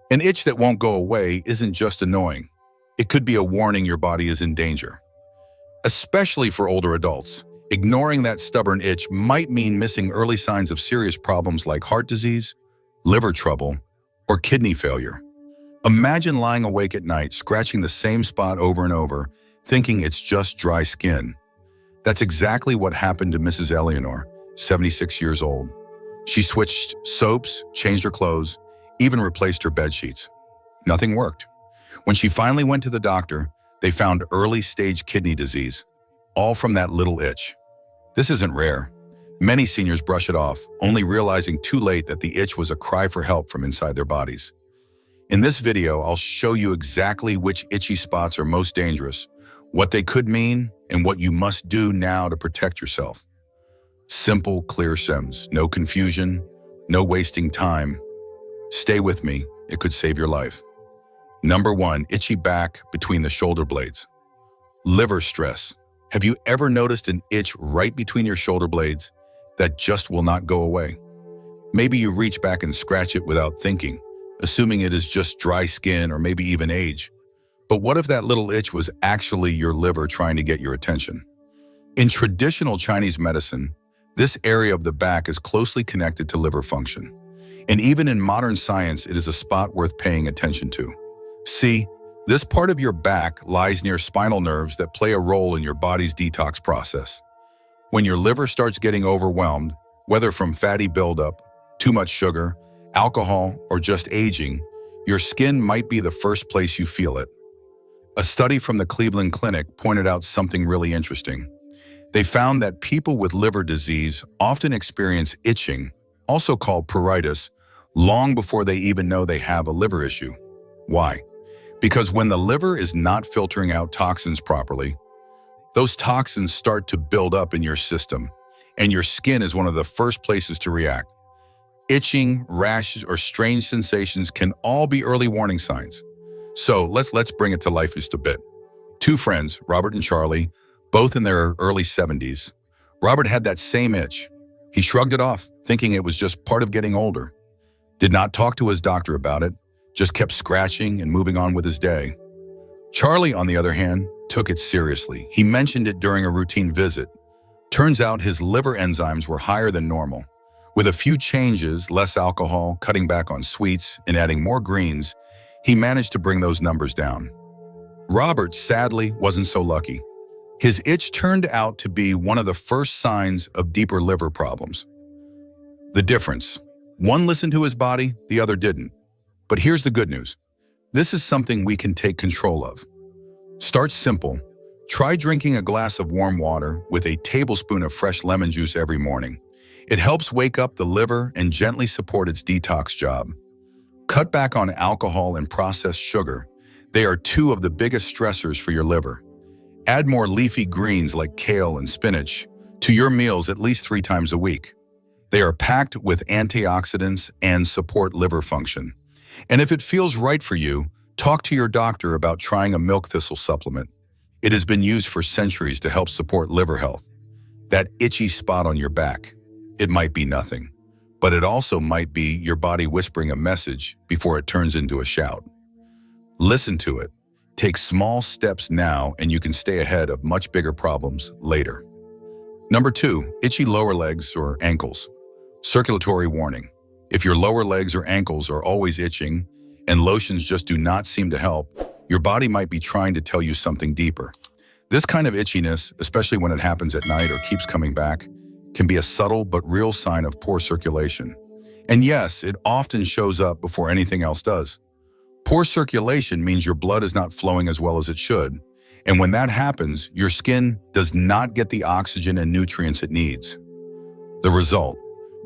An itch that won't go away isn't just annoying. It could be a warning your body is in danger. Especially for older adults, ignoring that stubborn itch might mean missing early signs of serious problems like heart disease, liver trouble, or kidney failure. Imagine lying awake at night, scratching the same spot over and over, thinking it's just dry skin. That's exactly what happened to Mrs. Eleanor, 76 years old. She switched soaps, changed her clothes, even replaced her bed sheets. Nothing worked. When she finally went to the doctor, they found early-stage kidney disease, all from that little itch. This isn't rare. Many seniors brush it off, only realizing too late that the itch was a cry for help from inside their bodies. In this video, I'll show you exactly which itchy spots are most dangerous, what they could mean, and what you must do now to protect yourself. Simple, clear steps, no confusion, no wasting time. Stay with me, it could save your life. Number 1, itchy back between the shoulder blades. Liver stress. Have you ever noticed an itch right between your shoulder blades that just will not go away? Maybe you reach back and scratch it without thinking, assuming it is just dry skin or maybe even age. But what if that little itch was actually your liver trying to get your attention? In traditional Chinese medicine, this area of the back is closely connected to liver function. And even in modern science, it is a spot worth paying attention to. See, this part of your back lies near spinal nerves that play a role in your body's detox process. When your liver starts getting overwhelmed, whether from fatty buildup, too much sugar, alcohol, or just aging, your skin might be the first place you feel it. A study from the Cleveland Clinic pointed out something really interesting. They found that people with liver disease often experience itching, also called pruritus, long before they even know they have a liver issue. Why? Because when the liver is not filtering out toxins properly, those toxins start to build up in your system, and your skin is one of the first places to react. Itching, rashes, or strange sensations can all be early warning signs. So let's bring it to life just a bit. Two friends, Robert and Charlie, both in their early 70s. Robert had that same itch. He shrugged it off, thinking it was just part of getting older. Did not talk to his doctor about it, just kept scratching and moving on with his day. Charlie, on the other hand, took it seriously. He mentioned it during a routine visit. Turns out his liver enzymes were higher than normal. With a few changes, less alcohol, cutting back on sweets, and adding more greens, he managed to bring those numbers down. Robert, sadly, wasn't so lucky. His itch turned out to be one of the first signs of deeper liver problems. The difference: one listened to his body, the other didn't. But here's the good news. This is something we can take control of. Start simple. Try drinking a glass of warm water with a tablespoon of fresh lemon juice every morning. It helps wake up the liver and gently support its detox job. Cut back on alcohol and processed sugar. They are two of the biggest stressors for your liver. Add more leafy greens like kale and spinach to your meals at least 3 times a week. They are packed with antioxidants and support liver function. And if it feels right for you, talk to your doctor about trying a milk thistle supplement. It has been used for centuries to help support liver health. That itchy spot on your back, it might be nothing, but it also might be your body whispering a message before it turns into a shout. Listen to it. Take small steps now and you can stay ahead of much bigger problems later. Number 2, itchy lower legs or ankles. Circulatory warning. If your lower legs or ankles are always itching and lotions just do not seem to help, your body might be trying to tell you something deeper. This kind of itchiness, especially when it happens at night or keeps coming back, can be a subtle but real sign of poor circulation. And yes, it often shows up before anything else does. Poor circulation means your blood is not flowing as well as it should. And when that happens, your skin does not get the oxygen and nutrients it needs. The result: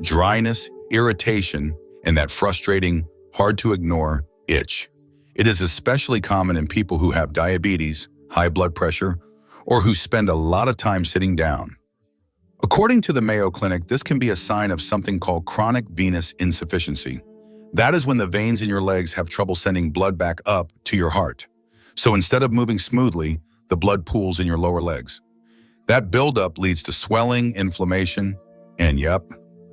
dryness, irritation, and that frustrating, hard-to-ignore itch. It is especially common in people who have diabetes, high blood pressure, or who spend a lot of time sitting down. According to the Mayo Clinic, this can be a sign of something called chronic venous insufficiency. That is when the veins in your legs have trouble sending blood back up to your heart. So instead of moving smoothly, the blood pools in your lower legs. That buildup leads to swelling, inflammation, and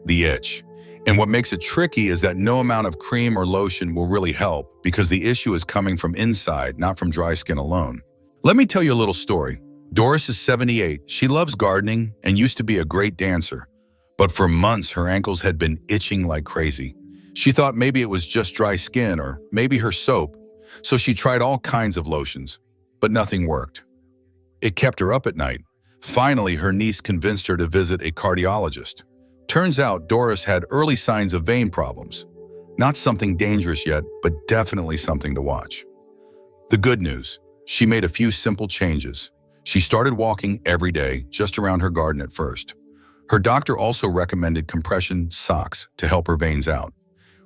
the itch. And what makes it tricky is that no amount of cream or lotion will really help because the issue is coming from inside, not from dry skin alone. Let me tell you a little story. Doris is 78. She loves gardening and used to be a great dancer. But for months, her ankles had been itching like crazy. She thought maybe it was just dry skin or maybe her soap. So she tried all kinds of lotions, but nothing worked. It kept her up at night. Finally, her niece convinced her to visit a cardiologist. Turns out Doris had early signs of vein problems. Not something dangerous yet, but definitely something to watch. The good news, she made a few simple changes. She started walking every day, just around her garden at first. Her doctor also recommended compression socks to help her veins out.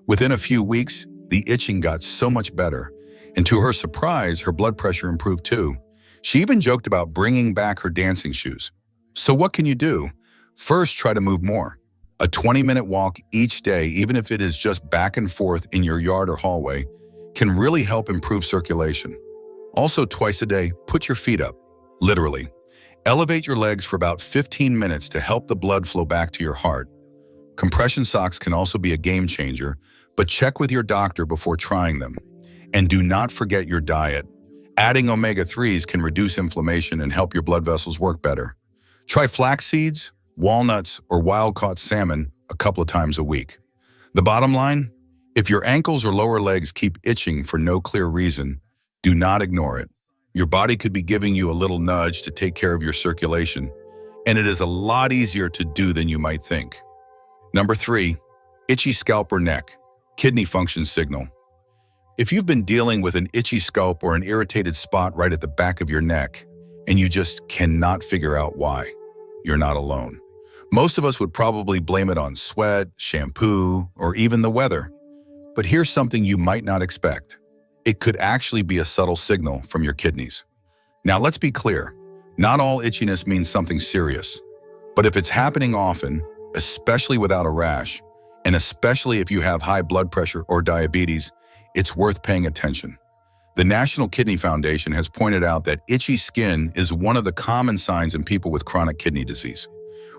Within a few weeks, the itching got so much better, and to her surprise, her blood pressure improved too. She even joked about bringing back her dancing shoes. So what can you do? First, try to move more. A 20-minute walk each day, even if it is just back and forth in your yard or hallway, can really help improve circulation. Also, twice a day, put your feet up, literally. Elevate your legs for about 15 minutes to help the blood flow back to your heart. Compression socks can also be a game changer, but check with your doctor before trying them. And do not forget your diet. Adding omega-3s can reduce inflammation and help your blood vessels work better. Try flax seeds, walnuts, or wild-caught salmon a couple of times a week. The bottom line, if your ankles or lower legs keep itching for no clear reason, do not ignore it. Your body could be giving you a little nudge to take care of your circulation, and it is a lot easier to do than you might think. Number 3, itchy scalp or neck, kidney function signal. If you've been dealing with an itchy scalp or an irritated spot right at the back of your neck, and you just cannot figure out why, you're not alone. Most of us would probably blame it on sweat, shampoo, or even the weather. But here's something you might not expect. It could actually be a subtle signal from your kidneys. Now let's be clear, not all itchiness means something serious. But if it's happening often, especially without a rash, and especially if you have high blood pressure or diabetes, it's worth paying attention. The National Kidney Foundation has pointed out that itchy skin is one of the common signs in people with chronic kidney disease.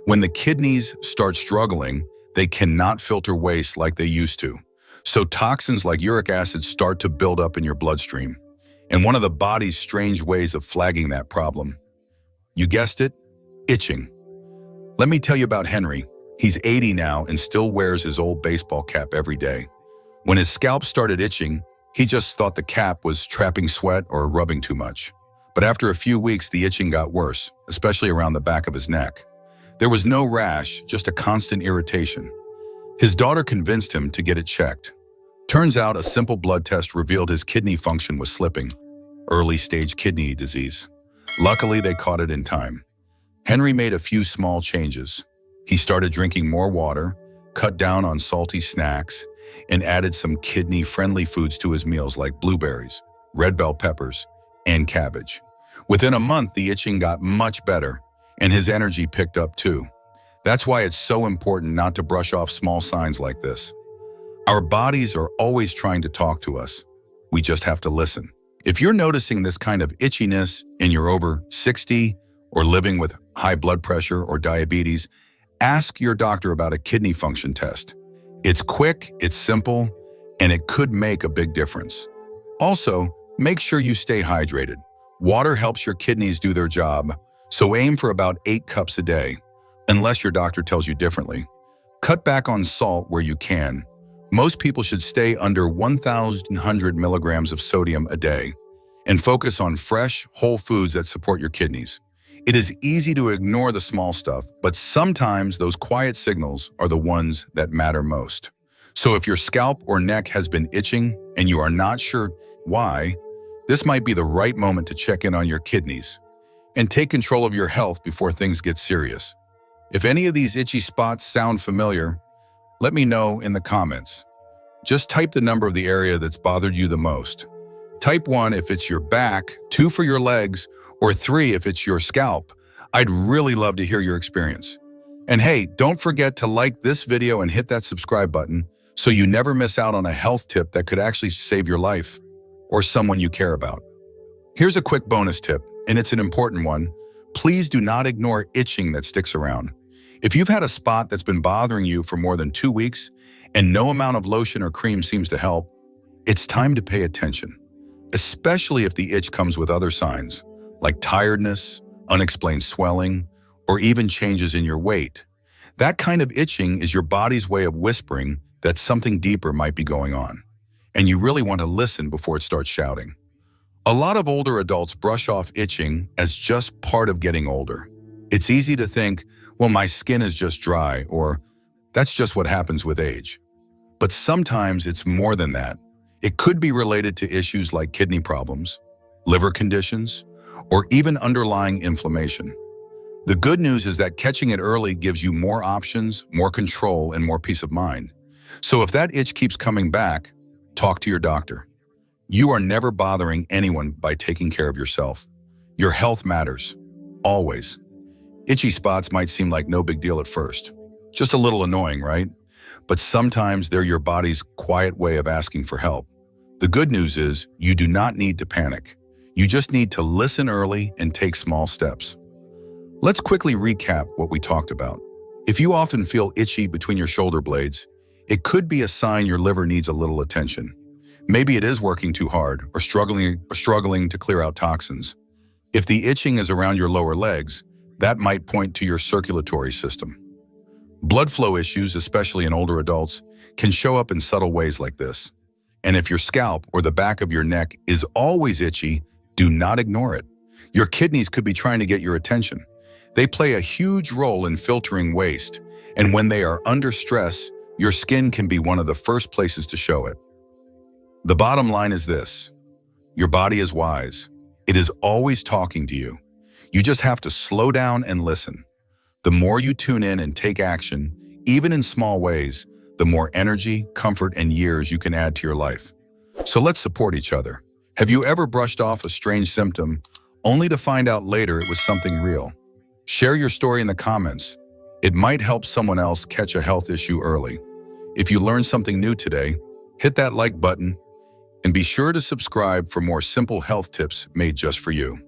When the kidneys start struggling, they cannot filter waste like they used to. So toxins like uric acid start to build up in your bloodstream. And one of the body's strange ways of flagging that problem. You guessed it, itching. Let me tell you about Henry. He's 80 now and still wears his old baseball cap every day. When his scalp started itching, he just thought the cap was trapping sweat or rubbing too much. But after a few weeks, the itching got worse, especially around the back of his neck. There was no rash, just a constant irritation. His daughter convinced him to get it checked. Turns out a simple blood test revealed his kidney function was slipping, early-stage kidney disease. Luckily, they caught it in time. Henry made a few small changes. He started drinking more water, cut down on salty snacks, and added some kidney-friendly foods to his meals like blueberries, red bell peppers, and cabbage. Within a month, the itching got much better, and his energy picked up too. That's why it's so important not to brush off small signs like this. Our bodies are always trying to talk to us. We just have to listen. If you're noticing this kind of itchiness and you're over 60 or living with high blood pressure or diabetes, ask your doctor about a kidney function test. It's quick, it's simple, and it could make a big difference. Also, make sure you stay hydrated. Water helps your kidneys do their job, so aim for about 8 cups a day, unless your doctor tells you differently. Cut back on salt where you can. Most people should stay under 1,100 milligrams of sodium a day, and focus on fresh, whole foods that support your kidneys. It is easy to ignore the small stuff, but sometimes those quiet signals are the ones that matter most. So if your scalp or neck has been itching and you are not sure why, this might be the right moment to check in on your kidneys and take control of your health before things get serious. If any of these itchy spots sound familiar, let me know in the comments. Just type the number of the area that's bothered you the most. Type 1 if it's your back, 2 for your legs, or 3 if it's your scalp. I'd really love to hear your experience. And hey, don't forget to like this video and hit that subscribe button so you never miss out on a health tip that could actually save your life or someone you care about. Here's a quick bonus tip, and it's an important one. Please do not ignore itching that sticks around. If you've had a spot that's been bothering you for more than 2 weeks and no amount of lotion or cream seems to help, it's time to pay attention, especially if the itch comes with other signs, like tiredness, unexplained swelling, or even changes in your weight. That kind of itching is your body's way of whispering that something deeper might be going on, and you really want to listen before it starts shouting. A lot of older adults brush off itching as just part of getting older. It's easy to think, well, my skin is just dry, or that's just what happens with age. But sometimes it's more than that. It could be related to issues like kidney problems, liver conditions, or even underlying inflammation. The good news is that catching it early gives you more options, more control, and more peace of mind. So if that itch keeps coming back, talk to your doctor. You are never bothering anyone by taking care of yourself. Your health matters, always. Itchy spots might seem like no big deal at first. Just a little annoying, right? But sometimes they're your body's quiet way of asking for help. The good news is you do not need to panic. You just need to listen early and take small steps. Let's quickly recap what we talked about. If you often feel itchy between your shoulder blades, it could be a sign your liver needs a little attention. Maybe it is working too hard or struggling to clear out toxins. If the itching is around your lower legs, that might point to your circulatory system. Blood flow issues, especially in older adults, can show up in subtle ways like this. And if your scalp or the back of your neck is always itchy, do not ignore it. Your kidneys could be trying to get your attention. They play a huge role in filtering waste, and when they are under stress, your skin can be one of the first places to show it. The bottom line is this: your body is wise. It is always talking to you. You just have to slow down and listen. The more you tune in and take action, even in small ways, the more energy, comfort, and years you can add to your life. So let's support each other. Have you ever brushed off a strange symptom only to find out later it was something real? Share your story in the comments. It might help someone else catch a health issue early. If you learned something new today, hit that like button and be sure to subscribe for more simple health tips made just for you.